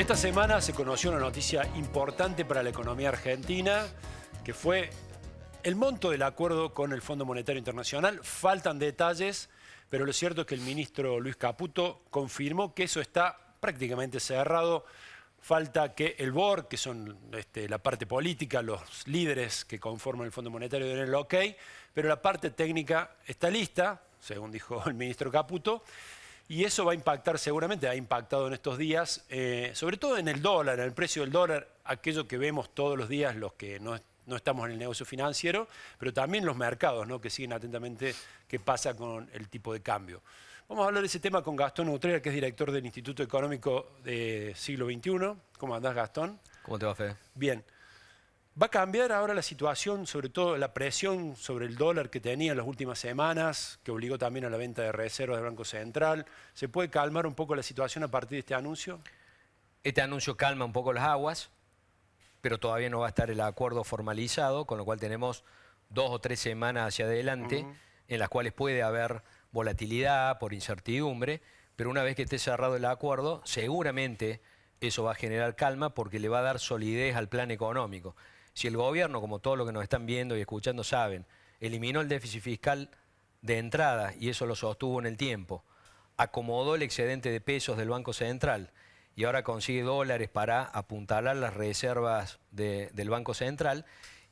Esta semana se conoció una noticia importante para la economía argentina, que fue el monto del acuerdo con el Fondo Monetario Internacional. Faltan detalles, pero lo cierto es que el ministro Luis Caputo confirmó que eso está prácticamente cerrado. Falta que el BOR, que son la parte política, los líderes que conforman el Fondo Monetario, den el ok, pero la parte técnica está lista, según dijo el ministro Caputo. Y eso va a impactar seguramente, ha impactado en estos días, sobre todo en el dólar, en el precio del dólar, aquello que vemos todos los días los que no estamos en el negocio financiero, pero también los mercados, ¿no?, que siguen atentamente qué pasa con el tipo de cambio. Vamos a hablar de ese tema con Gastón Utrera, que es director del Instituto Económico de Siglo XXI. ¿Cómo andás, Gastón? ¿Cómo te va, Fede? Bien. ¿Va a cambiar ahora la situación, sobre todo la presión sobre el dólar que tenía en las últimas semanas, que obligó también a la venta de reservas del Banco Central? ¿Se puede calmar un poco la situación a partir de este anuncio? Este anuncio calma un poco las aguas, pero todavía no va a estar el acuerdo formalizado, con lo cual tenemos 2 o 3 semanas hacia adelante en las cuales puede haber volatilidad por incertidumbre, pero una vez que esté cerrado el acuerdo, seguramente eso va a generar calma porque le va a dar solidez al plan económico. Si el gobierno, como todos los que nos están viendo y escuchando saben, eliminó el déficit fiscal de entrada y eso lo sostuvo en el tiempo, acomodó el excedente de pesos del Banco Central y ahora consigue dólares para apuntalar las reservas del Banco Central,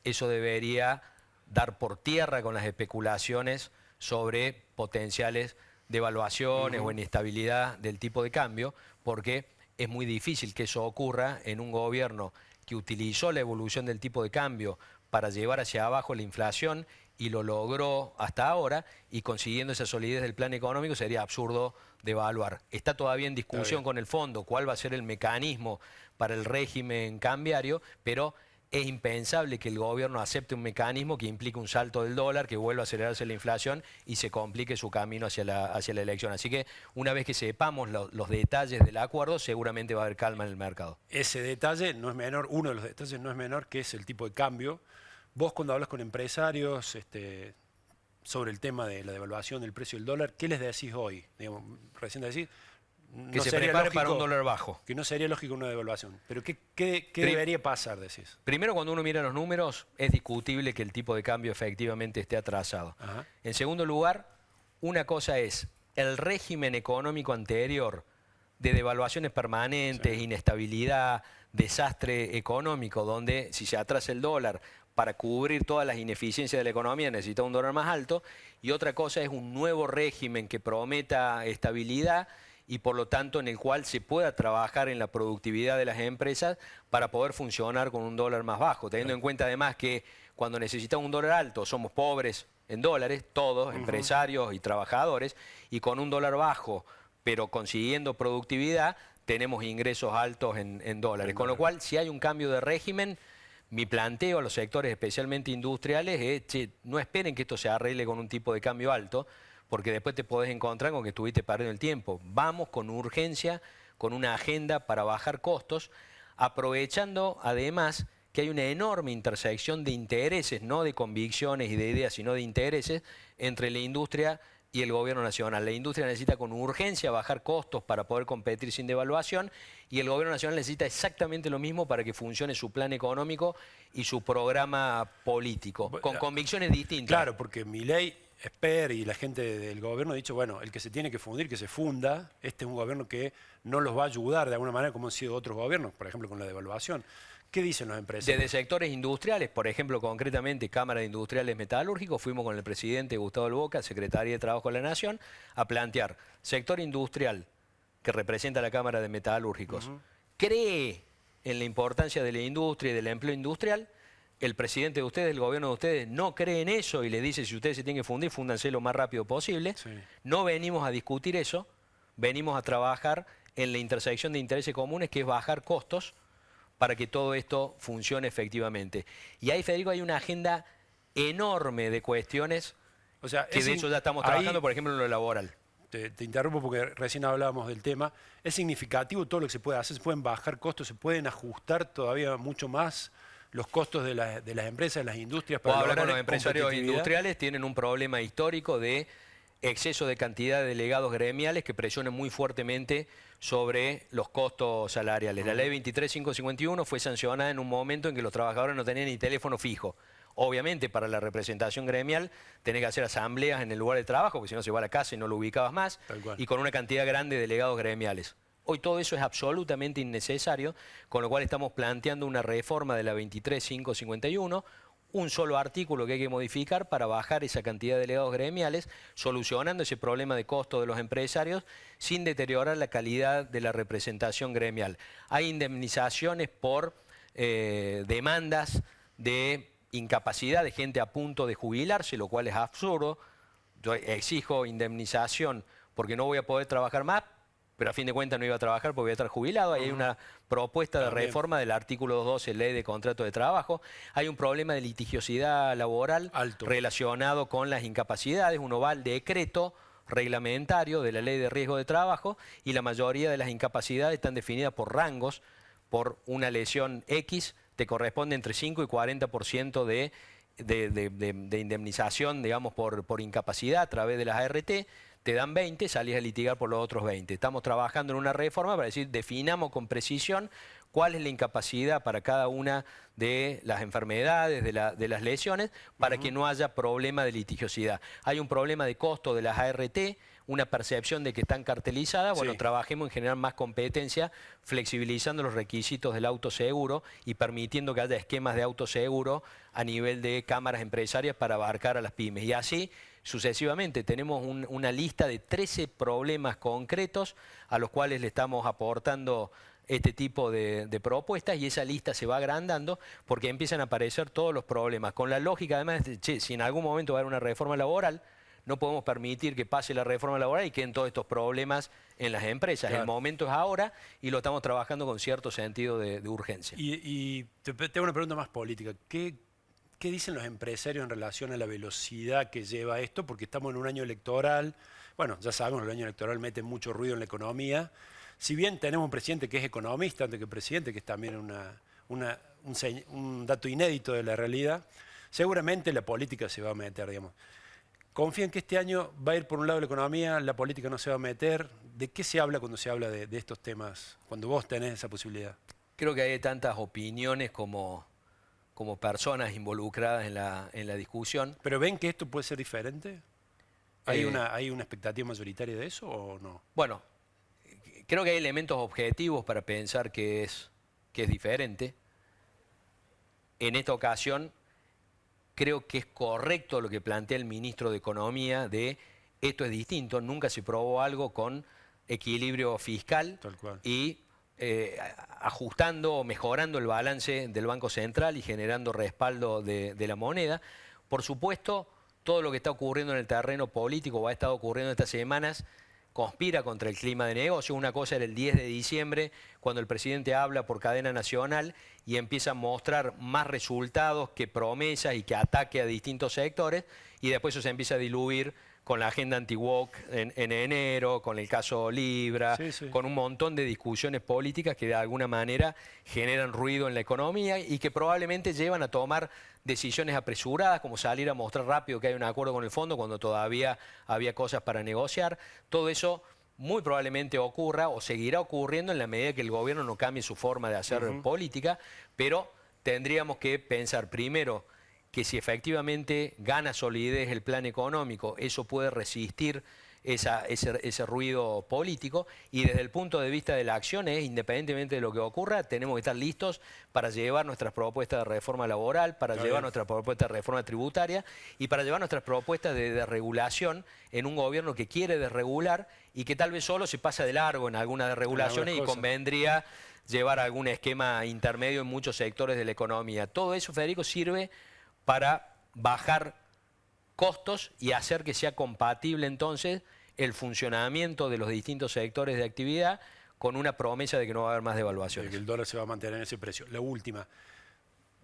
eso debería dar por tierra con las especulaciones sobre potenciales devaluaciones o inestabilidad del tipo de cambio, porque es muy difícil que eso ocurra en un gobierno que utilizó la evolución del tipo de cambio para llevar hacia abajo la inflación y lo logró hasta ahora, y consiguiendo esa solidez del plan económico sería absurdo devaluar. Está todavía en discusión con el fondo cuál va a ser el mecanismo para el régimen cambiario, pero es impensable que el gobierno acepte un mecanismo que implique un salto del dólar, que vuelva a acelerarse la inflación y se complique su camino hacia la elección. Así que una vez que sepamos los detalles del acuerdo, seguramente va a haber calma en el mercado. Ese detalle no es menor, uno de los detalles no es menor, que es el tipo de cambio. Vos, cuando hablas con empresarios sobre el tema de la devaluación del precio del dólar, ¿qué les decís hoy? Digamos, recién decís, que se prepare para un dólar bajo. Que no sería lógico una devaluación. Pero ¿qué debería pasar, decís? Primero, cuando uno mira los números, es discutible que el tipo de cambio efectivamente esté atrasado. En segundo lugar, una cosa es el régimen económico anterior de devaluaciones permanentes, inestabilidad, desastre económico, donde si se atrasa el dólar para cubrir todas las ineficiencias de la economía necesita un dólar más alto, y otra cosa es un nuevo régimen que prometa estabilidad y por lo tanto en el cual se pueda trabajar en la productividad de las empresas para poder funcionar con un dólar más bajo, teniendo en cuenta además que cuando necesitamos un dólar alto somos pobres en dólares, todos, empresarios y trabajadores, y con un dólar bajo, pero consiguiendo productividad, tenemos ingresos altos en dólares. Con lo cual, si hay un cambio de régimen, mi planteo a los sectores especialmente industriales es, che, no esperen que esto se arregle con un tipo de cambio alto, porque después te podés encontrar con que estuviste perdiendo el tiempo. Vamos con urgencia, con una agenda para bajar costos, aprovechando además que hay una enorme intersección de intereses, no de convicciones y de ideas, sino de intereses entre la industria y el gobierno nacional. La industria necesita con urgencia bajar costos para poder competir sin devaluación, y el gobierno nacional necesita exactamente lo mismo para que funcione su plan económico y su programa político, con convicciones distintas. Claro, porque Milei, Esper y la gente del gobierno ha dicho, bueno, el que se tiene que fundir, que se funda. Este es un gobierno que no los va a ayudar de alguna manera como han sido otros gobiernos, por ejemplo con la devaluación. ¿Qué dicen los empresarios? Desde sectores industriales, por ejemplo, concretamente Cámara de Industriales Metalúrgicos, fuimos con el presidente Gustavo del Boca, Secretaría de Trabajo de la Nación, a plantear sector industrial que representa la Cámara de Metalúrgicos. ¿Cree en la importancia de la industria y del empleo industrial? El presidente de ustedes, el gobierno de ustedes, no cree en eso y le dice, si ustedes se tienen que fundir, fúndanse lo más rápido posible. No venimos a discutir eso, venimos a trabajar en la intersección de intereses comunes, que es bajar costos para que todo esto funcione efectivamente. Y ahí, Federico, hay una agenda enorme de cuestiones, o sea, que de hecho ya estamos trabajando, por ejemplo, en lo laboral. Te interrumpo porque recién hablábamos del tema. Es significativo todo lo que se puede hacer, se pueden bajar costos, se pueden ajustar todavía mucho más los costos de las empresas, de las industrias. Para hablar con los empresarios industriales, tienen un problema histórico de exceso de cantidad de delegados gremiales que presionen muy fuertemente sobre los costos salariales. La ley 23.551 fue sancionada en un momento en que los trabajadores no tenían ni teléfono fijo. Obviamente, para la representación gremial tenés que hacer asambleas en el lugar de trabajo, porque si no se va a la casa y no lo ubicabas más, y con una cantidad grande de delegados gremiales. Hoy todo eso es absolutamente innecesario, con lo cual estamos planteando una reforma de la 23.551, un solo artículo que hay que modificar para bajar esa cantidad de delegados gremiales, solucionando ese problema de costo de los empresarios sin deteriorar la calidad de la representación gremial. Hay indemnizaciones por demandas de incapacidad de gente a punto de jubilarse, lo cual es absurdo. Yo exijo indemnización porque no voy a poder trabajar más, pero a fin de cuentas no iba a trabajar porque voy a estar jubilado. Ahí hay una propuesta de reforma del artículo 212, ley de contrato de trabajo. Hay un problema de litigiosidad laboral relacionado con las incapacidades. Uno va al decreto reglamentario de la ley de riesgo de trabajo y la mayoría de las incapacidades están definidas por rangos. Por una lesión X te corresponde entre 5 y 40% de indemnización, digamos, por incapacidad a través de las ART. Te dan 20, salís a litigar por los otros 20. Estamos trabajando en una reforma para decir, definamos con precisión cuál es la incapacidad para cada una de las enfermedades, de las lesiones, para que no haya problema de litigiosidad. Hay un problema de costo de las ART, una percepción de que están cartelizadas. Bueno, trabajemos en generar más competencia, flexibilizando los requisitos del autoseguro y permitiendo que haya esquemas de autoseguro a nivel de cámaras empresarias para abarcar a las pymes. Y así sucesivamente tenemos una lista de 13 problemas concretos a los cuales le estamos aportando este tipo de propuestas, y esa lista se va agrandando porque empiezan a aparecer todos los problemas. Con la lógica además de, che, si en algún momento va a haber una reforma laboral, no podemos permitir que pase la reforma laboral y queden todos estos problemas en las empresas. Claro. El momento es ahora y lo estamos trabajando con cierto sentido de urgencia. Y te tengo una pregunta más política. ¿Qué dicen los empresarios en relación a la velocidad que lleva esto? Porque estamos en un año electoral. Bueno, ya sabemos, el año electoral mete mucho ruido en la economía. Si bien tenemos un presidente que es economista antes que presidente, que es también un dato inédito de la realidad, seguramente la política se va a meter, digamos. ¿Confían que este año va a ir por un lado la economía, la política no se va a meter? ¿De qué se habla cuando se habla de estos temas, cuando vos tenés esa posibilidad? Creo que hay tantas opiniones como personas involucradas en la discusión. ¿Pero ven que esto puede ser diferente? ¿Hay una expectativa mayoritaria de eso o no? Bueno, creo que hay elementos objetivos para pensar que es diferente. En esta ocasión creo que es correcto lo que plantea el ministro de Economía de esto es distinto, nunca se probó algo con equilibrio fiscal y ajustando o mejorando el balance del Banco Central y generando respaldo de la moneda. Por supuesto, todo lo que está ocurriendo en el terreno político o ha estado ocurriendo estas semanas conspira contra el clima de negocio. Una cosa era el 10 de diciembre, cuando el presidente habla por cadena nacional y empieza a mostrar más resultados que promesas y que ataque a distintos sectores, y después eso se empieza a diluir con la agenda anti-woke en enero, con el caso Libra, con un montón de discusiones políticas que de alguna manera generan ruido en la economía y que probablemente llevan a tomar decisiones apresuradas, como salir a mostrar rápido que hay un acuerdo con el fondo cuando todavía había cosas para negociar. Todo eso muy probablemente ocurra o seguirá ocurriendo en la medida que el gobierno no cambie su forma de hacer política, pero tendríamos que pensar primero que si efectivamente gana solidez el plan económico, eso puede resistir ese ruido político, y desde el punto de vista de la acción, independientemente de lo que ocurra, tenemos que estar listos para llevar nuestras propuestas de reforma laboral, para llevar nuestras propuestas de reforma tributaria y para llevar nuestras propuestas de desregulación en un gobierno que quiere desregular y que tal vez solo se pasa de largo en algunas desregulaciones y convendría llevar algún esquema intermedio en muchos sectores de la economía. Todo eso, Federico, sirve para bajar costos y hacer que sea compatible entonces el funcionamiento de los distintos sectores de actividad con una promesa de que no va a haber más devaluaciones. De que el dólar se va a mantener en ese precio. La última.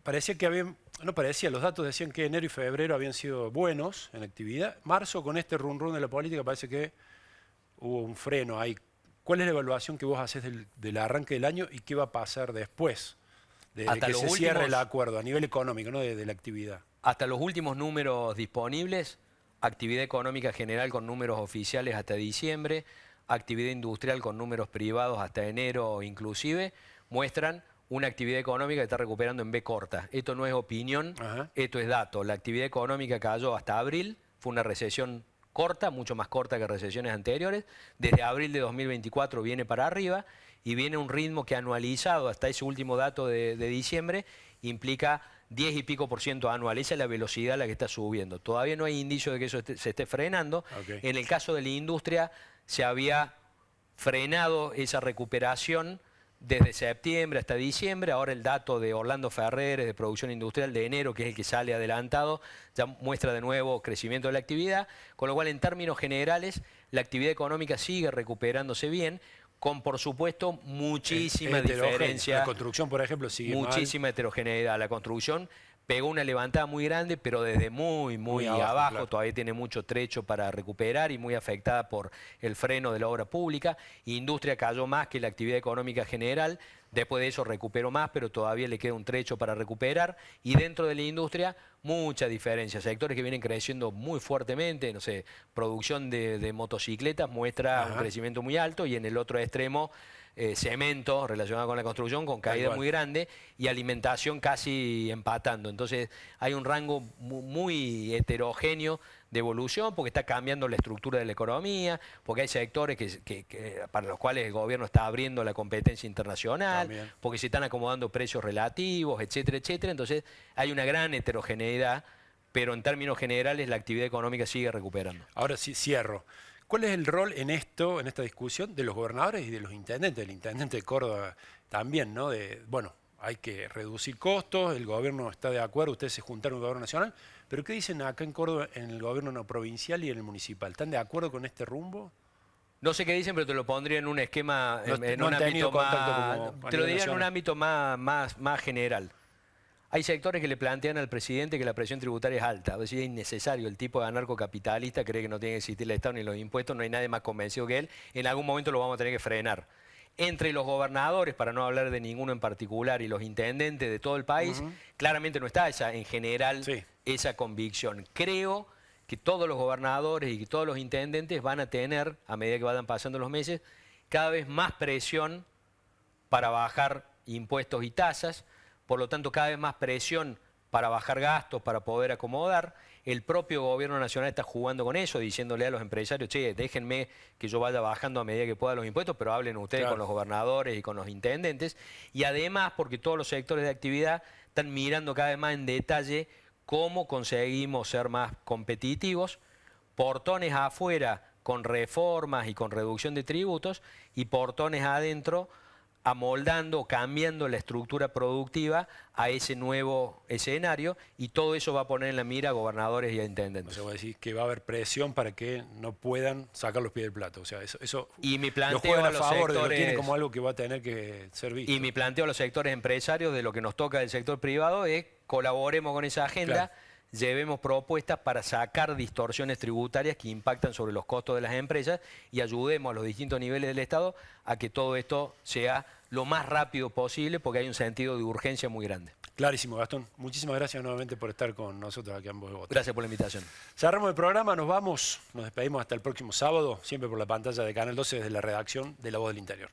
Parecía que los datos decían que enero y febrero habían sido buenos en actividad. Marzo, con este run de la política, parece que hubo un freno ahí. ¿Cuál es la evaluación que vos haces del arranque del año y qué va a pasar después de que se cierre el acuerdo a nivel económico, no de la actividad? Hasta los últimos números disponibles, actividad económica general con números oficiales hasta diciembre, actividad industrial con números privados hasta enero inclusive, muestran una actividad económica que está recuperando en B corta. Esto no es opinión, esto es dato. La actividad económica cayó hasta abril, fue una recesión corta, mucho más corta que recesiones anteriores. Desde abril de 2024 viene para arriba y viene un ritmo que anualizado hasta ese último dato de diciembre implica 10 y pico % anual. Esa es la velocidad a la que está subiendo. Todavía no hay indicio de que eso se esté frenando. En el caso de la industria se había frenado esa recuperación desde septiembre hasta diciembre. Ahora el dato de Orlando Ferreres de producción industrial de enero, que es el que sale adelantado, ya muestra de nuevo crecimiento de la actividad, con lo cual en términos generales la actividad económica sigue recuperándose bien, con por supuesto muchísima diferencia. La construcción, por ejemplo, sigue muchísima heterogeneidad. La construcción pegó una levantada muy grande, pero desde muy abajo, claro. Todavía tiene mucho trecho para recuperar y muy afectada por el freno de la obra pública. Industria cayó más que la actividad económica general, después de eso recuperó más, pero todavía le queda un trecho para recuperar. Y dentro de la industria, mucha diferencia. Sectores que vienen creciendo muy fuertemente, no sé, producción de motocicletas muestra un crecimiento muy alto, y en el otro extremo, cemento relacionado con la construcción con caída muy grande, y alimentación casi empatando. Entonces hay un rango muy heterogéneo de evolución, porque está cambiando la estructura de la economía, porque hay sectores para los cuales el gobierno está abriendo la competencia internacional, porque se están acomodando precios relativos, etcétera, etcétera. Entonces hay una gran heterogeneidad, pero en términos generales la actividad económica sigue recuperando. Ahora sí, cierro. ¿Cuál es el rol en esta discusión de los gobernadores y de los intendentes? El intendente de Córdoba también, ¿no? Bueno, hay que reducir costos, el gobierno está de acuerdo, ustedes se juntaron con el gobierno nacional, pero ¿qué dicen acá en Córdoba, en el gobierno no provincial y en el municipal? ¿Están de acuerdo con este rumbo? No sé qué dicen, pero te lo pondría en un esquema, en un ámbito más, te lo diría en un ámbito más general. Hay sectores que le plantean al presidente que la presión tributaria es alta. A veces es innecesario. El tipo de anarcocapitalista cree que no tiene que existir el Estado ni los impuestos, no hay nadie más convencido que él. En algún momento lo vamos a tener que frenar. Entre los gobernadores, para no hablar de ninguno en particular, y los intendentes de todo el país, claramente no está en general esa convicción. Creo que todos los gobernadores y que todos los intendentes van a tener, a medida que vayan pasando los meses, cada vez más presión para bajar impuestos y tasas. Por lo tanto, cada vez más presión para bajar gastos, para poder acomodar. El propio gobierno nacional está jugando con eso, diciéndole a los empresarios, che, déjenme que yo vaya bajando a medida que pueda los impuestos, pero hablen ustedes con los gobernadores y con los intendentes. Y además, porque todos los sectores de actividad están mirando cada vez más en detalle cómo conseguimos ser más competitivos, portones afuera con reformas y con reducción de tributos, y portones adentro amoldando, cambiando la estructura productiva a ese nuevo escenario, y todo eso va a poner en la mira a gobernadores y a intendentes. O sea, voy a decir que va a haber presión para que no puedan sacar los pies del plato. O sea, eso y mi planteo a los sectores, lo tienen como algo que va a tener que ser visto. Y mi planteo a los sectores empresarios de lo que nos toca del sector privado es colaboremos con esa agenda, llevemos propuestas para sacar distorsiones tributarias que impactan sobre los costos de las empresas, y ayudemos a los distintos niveles del Estado a que todo esto sea lo más rápido posible, porque hay un sentido de urgencia muy grande. Clarísimo, Gastón. Muchísimas gracias nuevamente por estar con nosotros aquí en Voz de Voto. Gracias por la invitación. Cerramos el programa, nos vamos, nos despedimos hasta el próximo sábado, siempre por la pantalla de Canal 12 desde la redacción de La Voz del Interior.